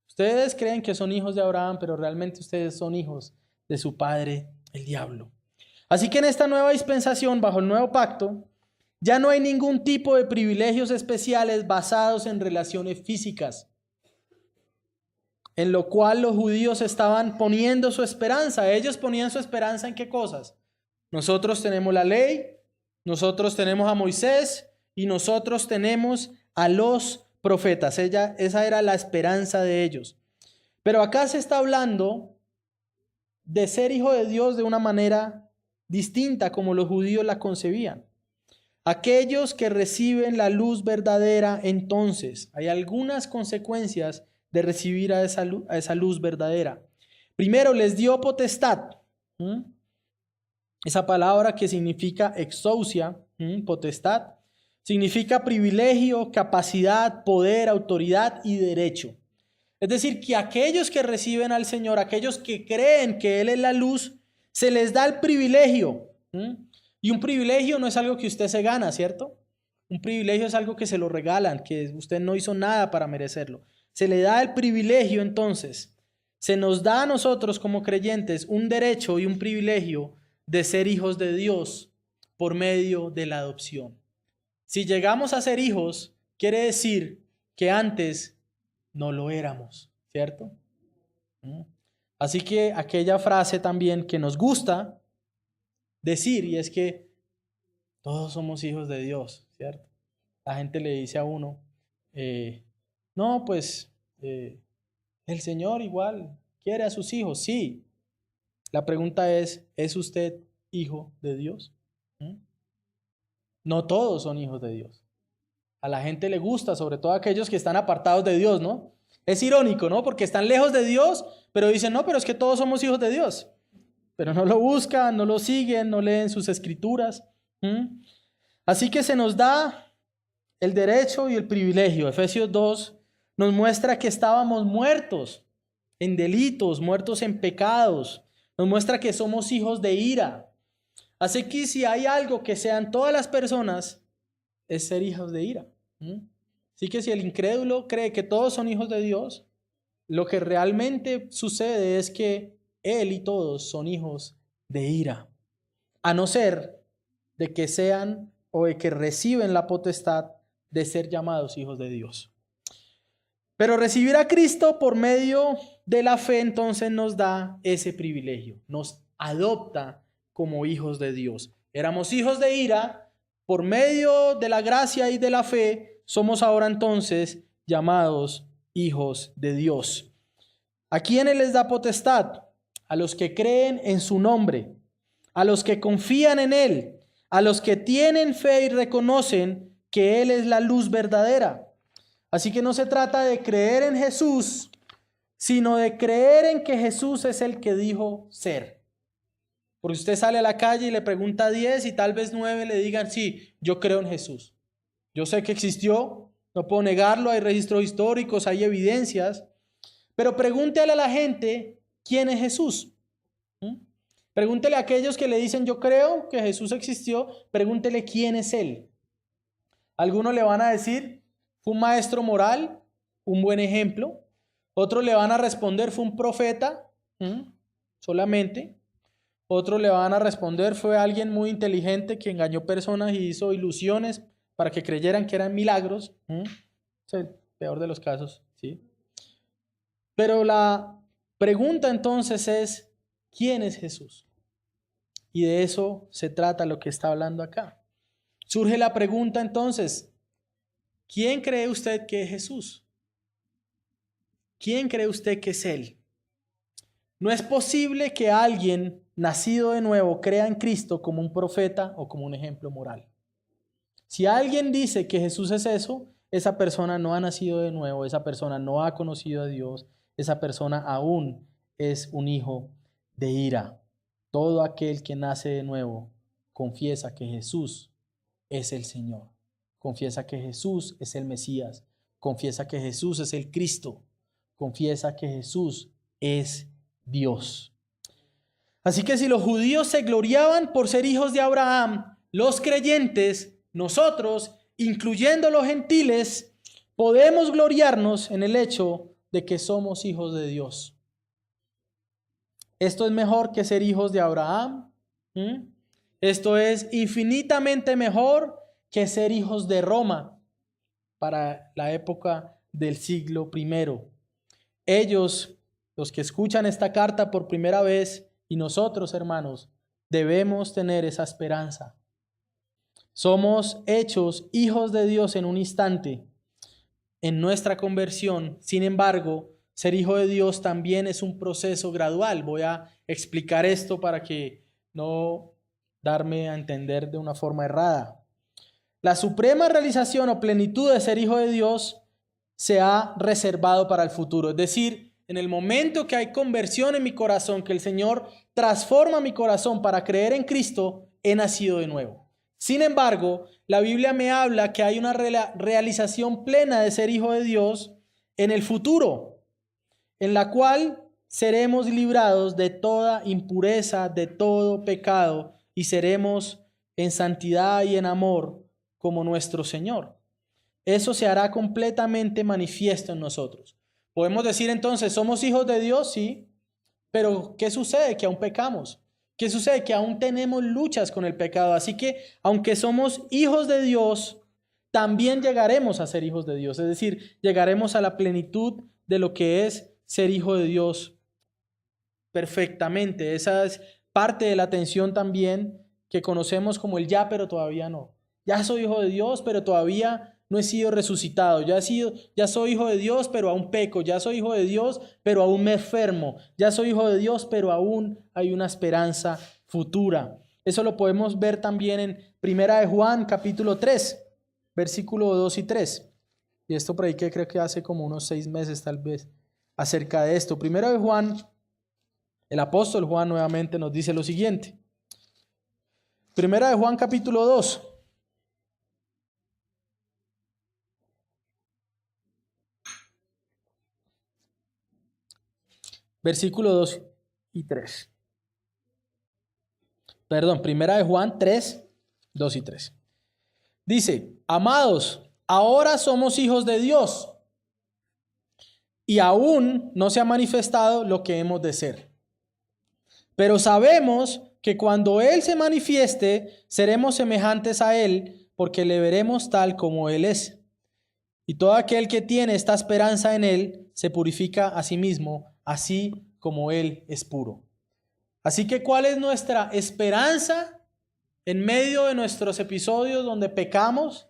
ustedes creen que son hijos de Abraham, pero realmente ustedes son hijos de su padre, el diablo. Así que en esta nueva dispensación, bajo el nuevo pacto, Ya no hay ningún tipo de privilegios especiales basados en relaciones físicas, en lo cual los judíos estaban poniendo su esperanza. Ellos ponían su esperanza ¿en qué cosas? Nosotros tenemos la ley, nosotros tenemos a Moisés y nosotros tenemos a los profetas. Esa era la esperanza de ellos. Pero acá se está hablando de ser hijo de Dios de una manera distinta como los judíos la concebían. Aquellos que reciben la luz verdadera, entonces, hay algunas consecuencias de recibir a esa luz verdadera. Primero, les dio potestad. Esa palabra que significa exousia, potestad, significa privilegio, capacidad, poder, autoridad y derecho. Es decir, que aquellos que reciben al Señor, aquellos que creen que Él es la luz, se les da el privilegio. Y un privilegio no es algo que usted se gana, ¿cierto? Un privilegio es algo que se lo regalan, que usted no hizo nada para merecerlo. Se le da el privilegio, entonces, se nos da a nosotros como creyentes un derecho y un privilegio de ser hijos de Dios por medio de la adopción. Si llegamos a ser hijos, quiere decir que antes no lo éramos, ¿cierto? Así que aquella frase también que nos gusta decir, y es que todos somos hijos de Dios, ¿cierto? La gente le dice a uno, no, pues el Señor igual quiere a sus hijos, sí. La pregunta ¿es usted hijo de Dios? No todos son hijos de Dios. A la gente le gusta, sobre todo a aquellos que están apartados de Dios, ¿no? Es irónico, ¿no? Porque están lejos de Dios, pero dicen, no, pero es que todos somos hijos de Dios. Pero no lo buscan, no lo siguen, no leen sus escrituras. Así que se nos da el derecho y el privilegio. Efesios 2 nos muestra que estábamos muertos en delitos, muertos en pecados. Nos muestra que somos hijos de ira. Así que si hay algo que sean todas las personas, es ser hijos de ira. Así que si el incrédulo cree que todos son hijos de Dios, lo que realmente sucede es que él y todos son hijos de ira, a no ser de que sean o de que reciben la potestad de ser llamados hijos de Dios. Pero recibir a Cristo por medio de la fe entonces nos da ese privilegio, nos adopta como hijos de Dios. Éramos hijos de ira, por medio de la gracia y de la fe, somos ahora entonces llamados hijos de Dios. ¿A quiénes les da potestad? A los que creen en su nombre, a los que confían en Él, a los que tienen fe y reconocen que Él es la luz verdadera. Así que no se trata de creer en Jesús, sino de creer en que Jesús es el que dijo ser. Porque usted sale a la calle y le pregunta a 10 y tal vez 9 le digan, sí, yo creo en Jesús. Yo sé que existió, no puedo negarlo, hay registros históricos, hay evidencias, pero pregúntele a la gente quién es Jesús. Pregúntele a aquellos que le dicen yo creo que Jesús existió, pregúntele quién es Él. Algunos le van a decir, fue un maestro moral, un buen ejemplo. Otros le van a responder, fue un profeta, solamente. Otros le van a responder, fue alguien muy inteligente que engañó personas y hizo ilusiones para que creyeran que eran milagros. Es el peor de los casos, ¿sí? Pero la pregunta entonces es, ¿quién es Jesús? Y de eso se trata lo que está hablando acá. Surge la pregunta entonces, ¿quién cree usted que es Jesús? ¿Quién cree usted que es Él? No es posible que alguien nacido de nuevo crea en Cristo como un profeta o como un ejemplo moral. Si alguien dice que Jesús es eso, esa persona no ha nacido de nuevo, esa persona no ha conocido a Dios, esa persona aún es un hijo de ira. Todo aquel que nace de nuevo confiesa que Jesús es el Señor, confiesa que Jesús es el Mesías, confiesa que Jesús es el Cristo, confiesa que Jesús es Dios. Así que si los judíos se gloriaban por ser hijos de Abraham, los creyentes, nosotros, incluyendo los gentiles, podemos gloriarnos en el hecho de que somos hijos de Dios. Esto es mejor que ser hijos de Abraham. Esto es infinitamente mejor que ser hijos de Roma para la época del siglo I. Ellos, los que escuchan esta carta por primera vez, y nosotros, hermanos, debemos tener esa esperanza. Somos hechos hijos de Dios en un instante, en nuestra conversión. Sin embargo, ser hijo de Dios también es un proceso gradual. Voy a explicar esto para que no darme a entender de una forma errada. La suprema realización o plenitud de ser hijo de Dios se ha reservado para el futuro. Es decir, en el momento que hay conversión en mi corazón, que el Señor transforma mi corazón para creer en Cristo, he nacido de nuevo. Sin embargo, la Biblia me habla que hay una realización plena de ser hijo de Dios en el futuro, en la cual seremos librados de toda impureza, de todo pecado, y seremos en santidad y en amor como nuestro Señor. Eso se hará completamente manifiesto en nosotros. Podemos decir entonces, ¿somos hijos de Dios? Sí, pero ¿qué sucede? Que aún pecamos. ¿Qué sucede? Que aún tenemos luchas con el pecado. Así que, aunque somos hijos de Dios, también llegaremos a ser hijos de Dios. Es decir, llegaremos a la plenitud de lo que es ser hijo de Dios perfectamente. Esa es parte de la tensión también que conocemos como el ya, pero todavía no. Ya soy hijo de Dios, pero todavía no he sido resucitado. Ya soy hijo de Dios, pero aún peco. Ya soy hijo de Dios, pero aún me enfermo. Ya soy hijo de Dios, pero aún hay una esperanza futura. Eso lo podemos ver también en 1 de Juan, capítulo 3, versículo 2 y 3. Y esto prediqué creo que hace como unos 6 meses tal vez acerca de esto. 1 de Juan, el apóstol Juan nuevamente nos dice lo siguiente. 1 de Juan, capítulo 2. Versículo 2 y 3. Perdón, 1 de Juan 3, 2 y 3. Dice, amados, ahora somos hijos de Dios y aún no se ha manifestado lo que hemos de ser. Pero sabemos que cuando Él se manifieste, seremos semejantes a Él porque le veremos tal como Él es. Y todo aquel que tiene esta esperanza en Él se purifica a sí mismo, así como Él es puro. Así que, ¿cuál es nuestra esperanza en medio de nuestros episodios donde pecamos,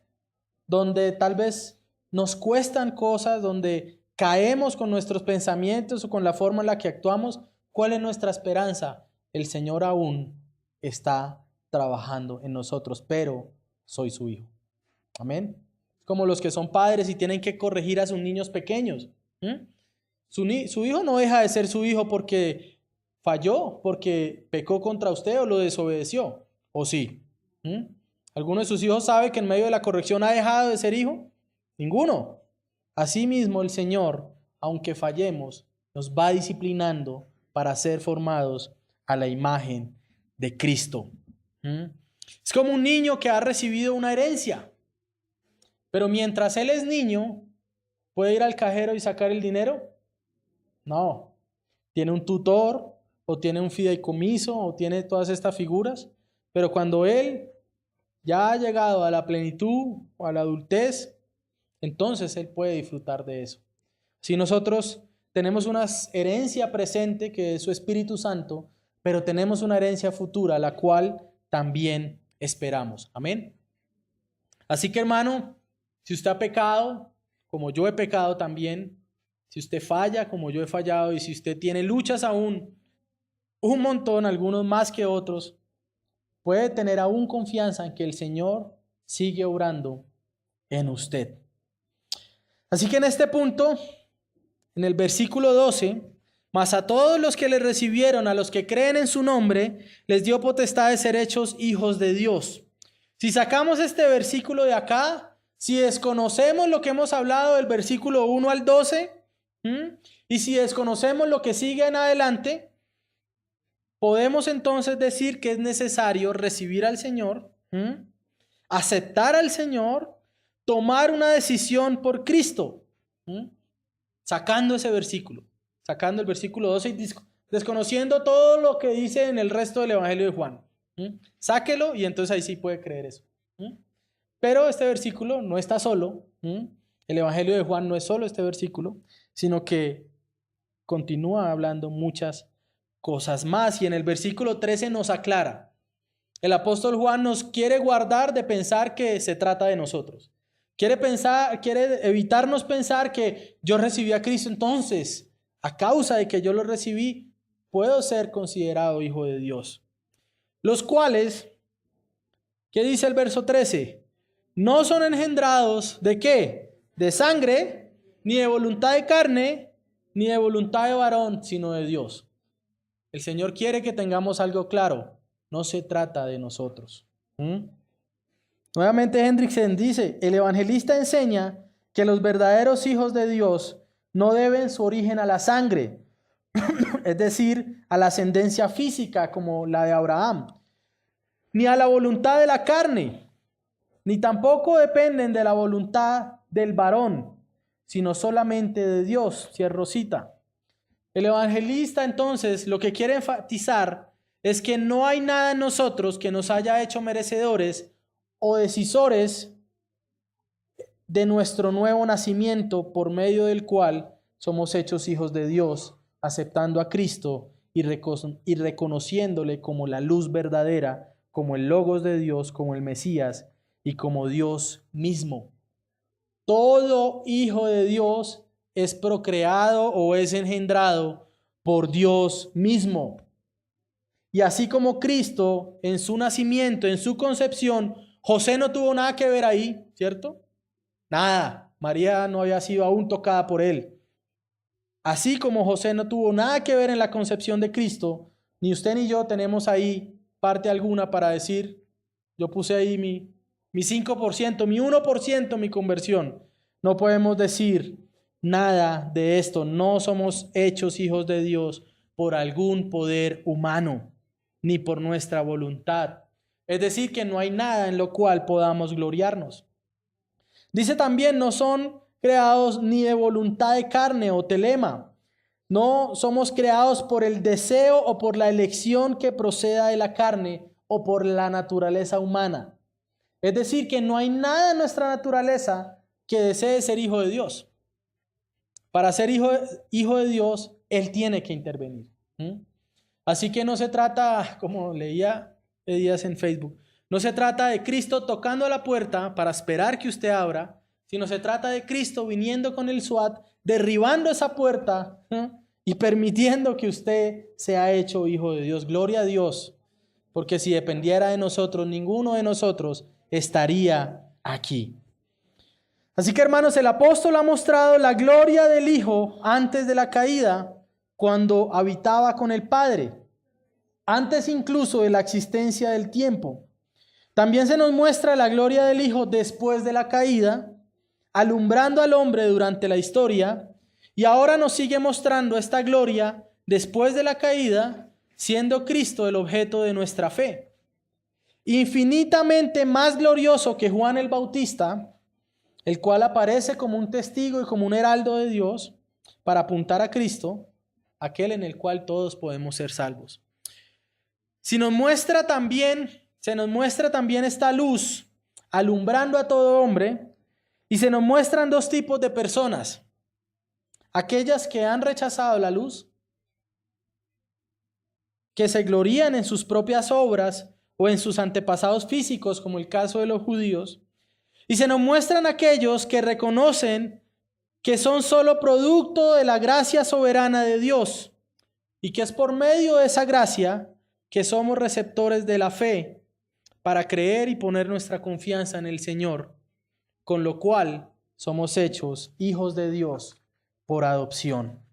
donde tal vez nos cuestan cosas, donde caemos con nuestros pensamientos o con la forma en la que actuamos? ¿Cuál es nuestra esperanza? El Señor aún está trabajando en nosotros, pero soy su hijo. Amén. Como los que son padres y tienen que corregir a sus niños pequeños. Su hijo no deja de ser su hijo porque falló, porque pecó contra usted o lo desobedeció. ¿O sí? ¿Alguno de sus hijos sabe que en medio de la corrección ha dejado de ser hijo? Ninguno. Asimismo, el Señor, aunque fallemos, nos va disciplinando para ser formados a la imagen de Cristo. Es como un niño que ha recibido una herencia, pero mientras él es niño, ¿puede ir al cajero y sacar el dinero? No. Tiene un tutor, o tiene un fideicomiso, o tiene todas estas figuras, pero cuando él ya ha llegado a la plenitud o a la adultez, entonces él puede disfrutar de eso. Si nosotros tenemos una herencia presente que es su Espíritu Santo, pero tenemos una herencia futura, la cual también esperamos. Amén. Así que, hermano, si usted ha pecado, como yo he pecado también, si usted falla como yo he fallado, y si usted tiene luchas aún, un montón, algunos más que otros, puede tener aún confianza en que el Señor sigue obrando en usted. Así que en este punto, en el versículo 12, mas a todos los que le recibieron, a los que creen en su nombre, les dio potestad de ser hechos hijos de Dios. Si sacamos este versículo de acá, si desconocemos lo que hemos hablado del versículo 1 al 12, y si desconocemos lo que sigue en adelante, podemos entonces decir que es necesario recibir al Señor, aceptar al Señor, tomar una decisión por Cristo, sacando ese versículo, sacando el versículo 12 y desconociendo todo lo que dice en el resto del Evangelio de Juan. Sáquelo y entonces ahí sí puede creer eso. Pero este versículo no está solo. El Evangelio de Juan no es solo este versículo, sino que continúa hablando muchas cosas más. Y en el versículo 13 nos aclara. El apóstol Juan nos quiere guardar de pensar que se trata de nosotros. Quiere evitarnos pensar que yo recibí a Cristo, entonces, a causa de que yo lo recibí, puedo ser considerado hijo de Dios. Los cuales, ¿qué dice el verso 13? No son engendrados ¿de qué? De sangre, ni de voluntad de carne, ni de voluntad de varón, sino de Dios. El Señor quiere que tengamos algo claro. No se trata de nosotros. Nuevamente Hendrickson dice, el evangelista enseña que los verdaderos hijos de Dios no deben su origen a la sangre, es decir, a la ascendencia física como la de Abraham, ni a la voluntad de la carne, ni tampoco dependen de la voluntad del varón, sino solamente de Dios. Cierro cita. El evangelista entonces lo que quiere enfatizar es que no hay nada en nosotros que nos haya hecho merecedores o decisores de nuestro nuevo nacimiento por medio del cual somos hechos hijos de Dios, aceptando a Cristo y reconociéndole como la luz verdadera, como el Logos de Dios, como el Mesías y como Dios mismo. Todo hijo de Dios es procreado o es engendrado por Dios mismo. Y así como Cristo en su nacimiento, en su concepción, José no tuvo nada que ver ahí, ¿cierto? Nada. María no había sido aún tocada por él. Así como José no tuvo nada que ver en la concepción de Cristo, ni usted ni yo tenemos ahí parte alguna para decir, yo puse ahí mi 5%, mi 1%, mi conversión. No podemos decir nada de esto. No somos hechos hijos de Dios por algún poder humano, ni por nuestra voluntad. Es decir, que no hay nada en lo cual podamos gloriarnos. Dice también, no son creados ni de voluntad de carne o telema. No somos creados por el deseo o por la elección que proceda de la carne o por la naturaleza humana. Es decir, que no hay nada en nuestra naturaleza que desee ser hijo de Dios. Para ser hijo de Dios, Él tiene que intervenir. Así que no se trata, como leía días en Facebook, no se trata de Cristo tocando a la puerta para esperar que usted abra, sino se trata de Cristo viniendo con el SWAT, derribando esa puerta y permitiendo que usted sea hecho hijo de Dios. Gloria a Dios, porque si dependiera de nosotros, ninguno de nosotros estaría aquí. Así que, hermanos, el apóstol ha mostrado la gloria del Hijo antes de la caída, cuando habitaba con el Padre, antes incluso de la existencia del tiempo. También se nos muestra la gloria del Hijo después de la caída, alumbrando al hombre durante la historia, y ahora nos sigue mostrando esta gloria después de la caída, siendo Cristo el objeto de nuestra fe. Infinitamente más glorioso que Juan el Bautista, el cual aparece como un testigo y como un heraldo de Dios para apuntar a Cristo, aquel en el cual todos podemos ser salvos. Se nos muestra también esta luz alumbrando a todo hombre, y se nos muestran dos tipos de personas: aquellas que han rechazado la luz, que se glorían en sus propias obras o en sus antepasados físicos, como el caso de los judíos, y se nos muestran aquellos que reconocen que son solo producto de la gracia soberana de Dios y que es por medio de esa gracia que somos receptores de la fe para creer y poner nuestra confianza en el Señor, con lo cual somos hechos hijos de Dios por adopción.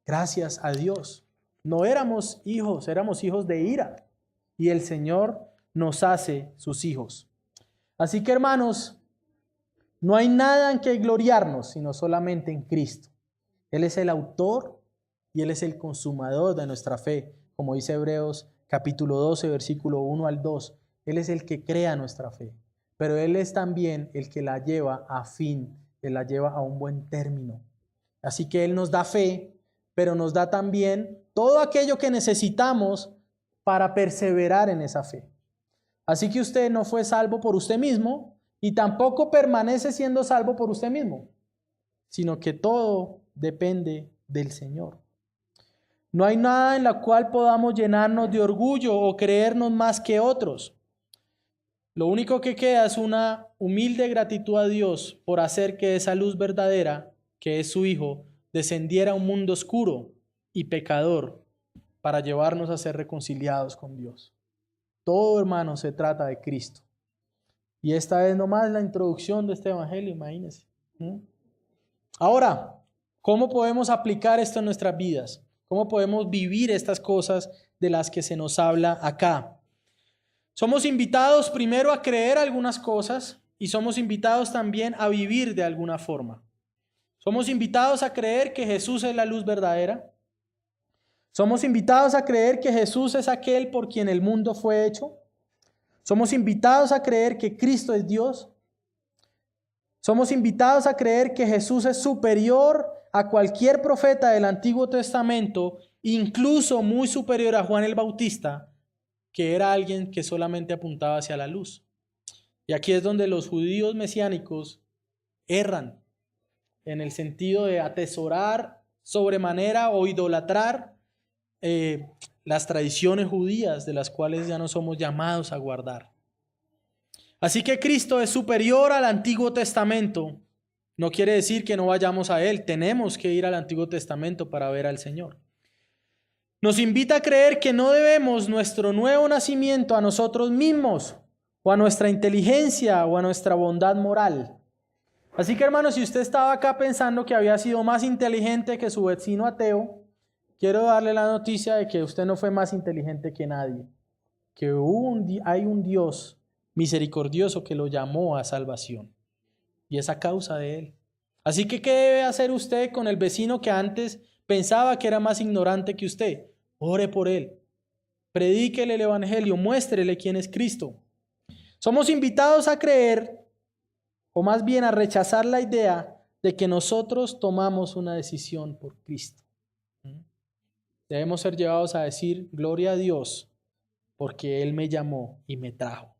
Gracias a Dios. No éramos hijos de ira, y el Señor nos hace sus hijos. Así que, hermanos, no hay nada en que gloriarnos, sino solamente en Cristo. Él es el autor y Él es el consumador de nuestra fe, como dice Hebreos capítulo 12, versículo 1 al 2. Él es el que crea nuestra fe, pero Él es también el que la lleva a fin, Él la lleva a un buen término. Así que Él nos da fe, pero nos da también todo aquello que necesitamos para perseverar en esa fe. Así que usted no fue salvo por usted mismo y tampoco permanece siendo salvo por usted mismo, sino que todo depende del Señor. No hay nada en la cual podamos llenarnos de orgullo o creernos más que otros. Lo único que queda es una humilde gratitud a Dios por hacer que esa luz verdadera, que es su Hijo, descendiera a un mundo oscuro y pecador para llevarnos a ser reconciliados con Dios. Todo, hermano, se trata de Cristo. Y esta es nomás la introducción de este evangelio, imagínense. Ahora, ¿cómo podemos aplicar esto en nuestras vidas? ¿Cómo podemos vivir estas cosas de las que se nos habla acá? Somos invitados primero a creer algunas cosas y somos invitados también a vivir de alguna forma. Somos invitados a creer que Jesús es la luz verdadera. Somos invitados a creer que Jesús es aquel por quien el mundo fue hecho. Somos invitados a creer que Cristo es Dios. Somos invitados a creer que Jesús es superior a cualquier profeta del Antiguo Testamento, incluso muy superior a Juan el Bautista, que era alguien que solamente apuntaba hacia la luz. Y aquí es donde los judíos mesiánicos erran, en el sentido de atesorar sobremanera o idolatrar las tradiciones judías de las cuales ya no somos llamados a guardar. Así que Cristo es superior al Antiguo Testamento. No quiere decir que no vayamos a Él. Tenemos que ir al Antiguo Testamento para ver al Señor. Nos invita a creer que no debemos nuestro nuevo nacimiento a nosotros mismos, o a nuestra inteligencia, o a nuestra bondad moral. Así que, hermanos, si usted estaba acá pensando que había sido más inteligente que su vecino ateo, quiero darle la noticia de que usted no fue más inteligente que nadie. Que hay un Dios misericordioso que lo llamó a salvación. Y es a causa de Él. Así que, ¿qué debe hacer usted con el vecino que antes pensaba que era más ignorante que usted? Ore por él. Predíquele el evangelio. Muéstrele quién es Cristo. Somos invitados a creer, o más bien a rechazar la idea de que nosotros tomamos una decisión por Cristo. Debemos ser llevados a decir, gloria a Dios, porque Él me llamó y me trajo.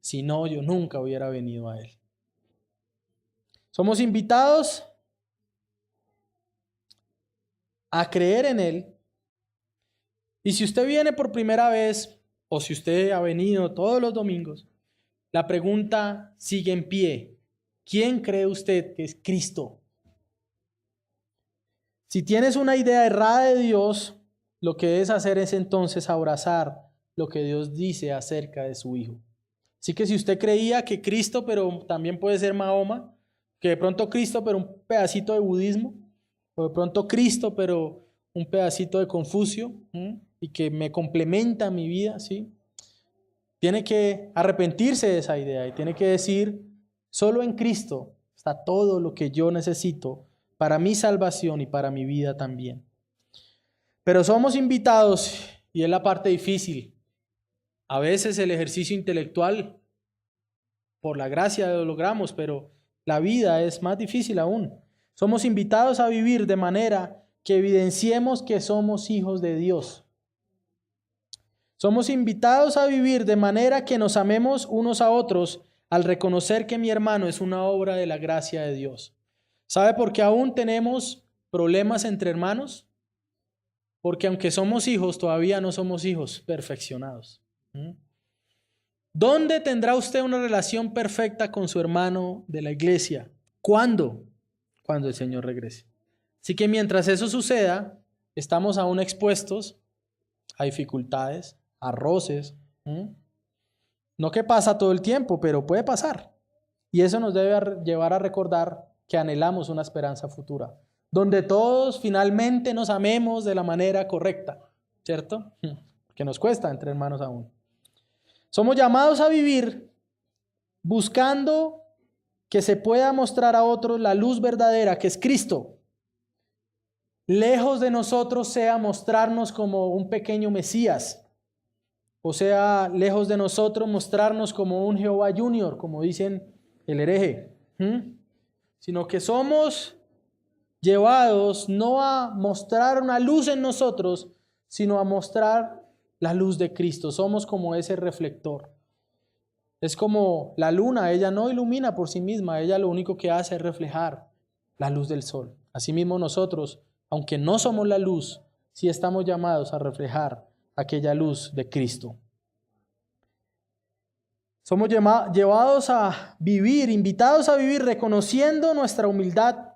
Si no, yo nunca hubiera venido a Él. Somos invitados a creer en Él. Y si usted viene por primera vez, o si usted ha venido todos los domingos, la pregunta sigue en pie. ¿Quién cree usted que es Cristo? Si tienes una idea errada de Dios, lo que debes hacer es entonces abrazar lo que Dios dice acerca de su Hijo. Así que si usted creía que Cristo, pero también puede ser Mahoma, que de pronto Cristo, pero un pedacito de budismo, o de pronto Cristo, pero un pedacito de Confucio, y que me complementa mi vida, ¿sí? Tiene que arrepentirse de esa idea y tiene que decir, solo en Cristo está todo lo que yo necesito para mi salvación y para mi vida también. Pero somos invitados, y es la parte difícil, a veces el ejercicio intelectual, por la gracia lo logramos, pero la vida es más difícil aún. Somos invitados a vivir de manera que evidenciemos que somos hijos de Dios. Somos invitados a vivir de manera que nos amemos unos a otros al reconocer que mi hermano es una obra de la gracia de Dios. ¿Sabe por qué aún tenemos problemas entre hermanos? Porque aunque somos hijos, todavía no somos hijos perfeccionados. ¿Dónde tendrá usted una relación perfecta con su hermano de la iglesia? ¿Cuándo? Cuando el Señor regrese. Así que mientras eso suceda, estamos aún expuestos a dificultades, a roces. No que pasa todo el tiempo, pero puede pasar. Y eso nos debe llevar a recordar que anhelamos una esperanza futura, donde todos finalmente nos amemos de la manera correcta, ¿cierto? Que nos cuesta entre hermanos aún. Somos llamados a vivir buscando que se pueda mostrar a otros la luz verdadera, que es Cristo. Lejos de nosotros sea mostrarnos como un pequeño Mesías, o sea, lejos de nosotros mostrarnos como un Jehová Junior, como dicen el hereje, sino que somos llevados no a mostrar una luz en nosotros, sino a mostrar la luz de Cristo. Somos como ese reflector. Es como la luna, ella no ilumina por sí misma, ella lo único que hace es reflejar la luz del sol. Asimismo nosotros, aunque no somos la luz, sí estamos llamados a reflejar aquella luz de Cristo. Somos llevados a vivir, invitados a vivir reconociendo nuestra humildad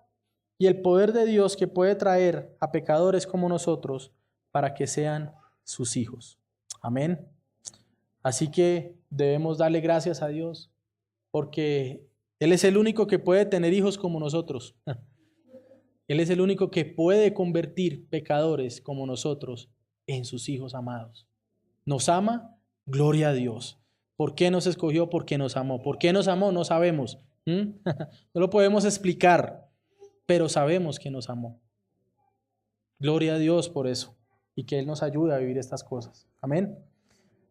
y el poder de Dios que puede traer a pecadores como nosotros para que sean sus hijos. Amén. Así que debemos darle gracias a Dios porque Él es el único que puede tener hijos como nosotros. Él es el único que puede convertir pecadores como nosotros en sus hijos amados. Nos ama, gloria a Dios. ¿Por qué nos escogió? Porque nos amó. ¿Por qué nos amó? No sabemos. No lo podemos explicar, pero sabemos que nos amó. Gloria a Dios por eso y que Él nos ayude a vivir estas cosas. Amén.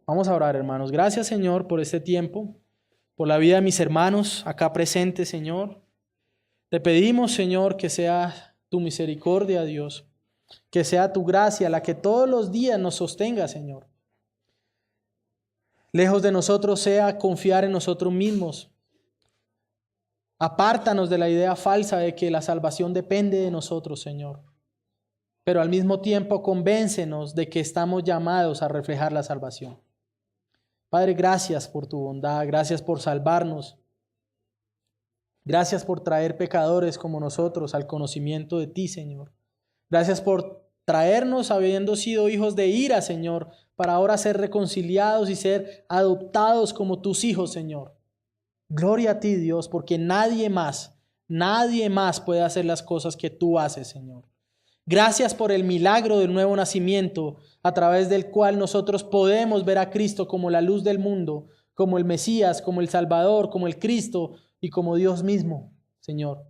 Vamos a orar, hermanos. Gracias, Señor, por este tiempo, por la vida de mis hermanos acá presentes, Señor. Te pedimos, Señor, que sea tu misericordia, Dios, que sea tu gracia la que todos los días nos sostenga, Señor. Lejos de nosotros sea confiar en nosotros mismos. Apártanos de la idea falsa de que la salvación depende de nosotros, Señor. Pero al mismo tiempo convéncenos de que estamos llamados a reflejar la salvación. Padre, gracias por tu bondad, gracias por salvarnos. Gracias por traer pecadores como nosotros al conocimiento de ti, Señor. Gracias por traernos habiendo sido hijos de ira, Señor, para ahora ser reconciliados y ser adoptados como tus hijos, Señor. Gloria a ti, Dios, porque nadie más puede hacer las cosas que tú haces, Señor. Gracias por el milagro del nuevo nacimiento, a través del cual nosotros podemos ver a Cristo como la luz del mundo, como el Mesías, como el Salvador, como el Cristo y como Dios mismo, Señor.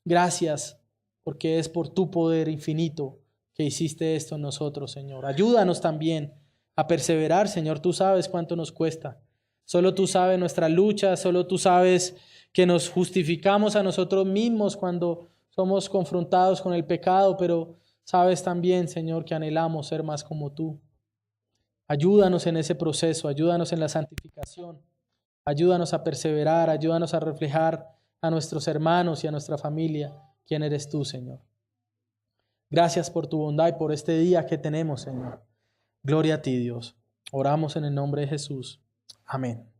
Gracias, porque es por tu poder infinito que hiciste esto en nosotros, Señor. Ayúdanos también a perseverar, Señor. Tú sabes cuánto nos cuesta. Solo tú sabes nuestra lucha, solo tú sabes que nos justificamos a nosotros mismos cuando somos confrontados con el pecado, pero sabes también, Señor, que anhelamos ser más como tú. Ayúdanos en ese proceso, ayúdanos en la santificación, ayúdanos a perseverar, ayúdanos a reflejar a nuestros hermanos y a nuestra familia quién eres tú, Señor. Gracias por tu bondad y por este día que tenemos, Señor. Gloria a ti, Dios. Oramos en el nombre de Jesús. Amén.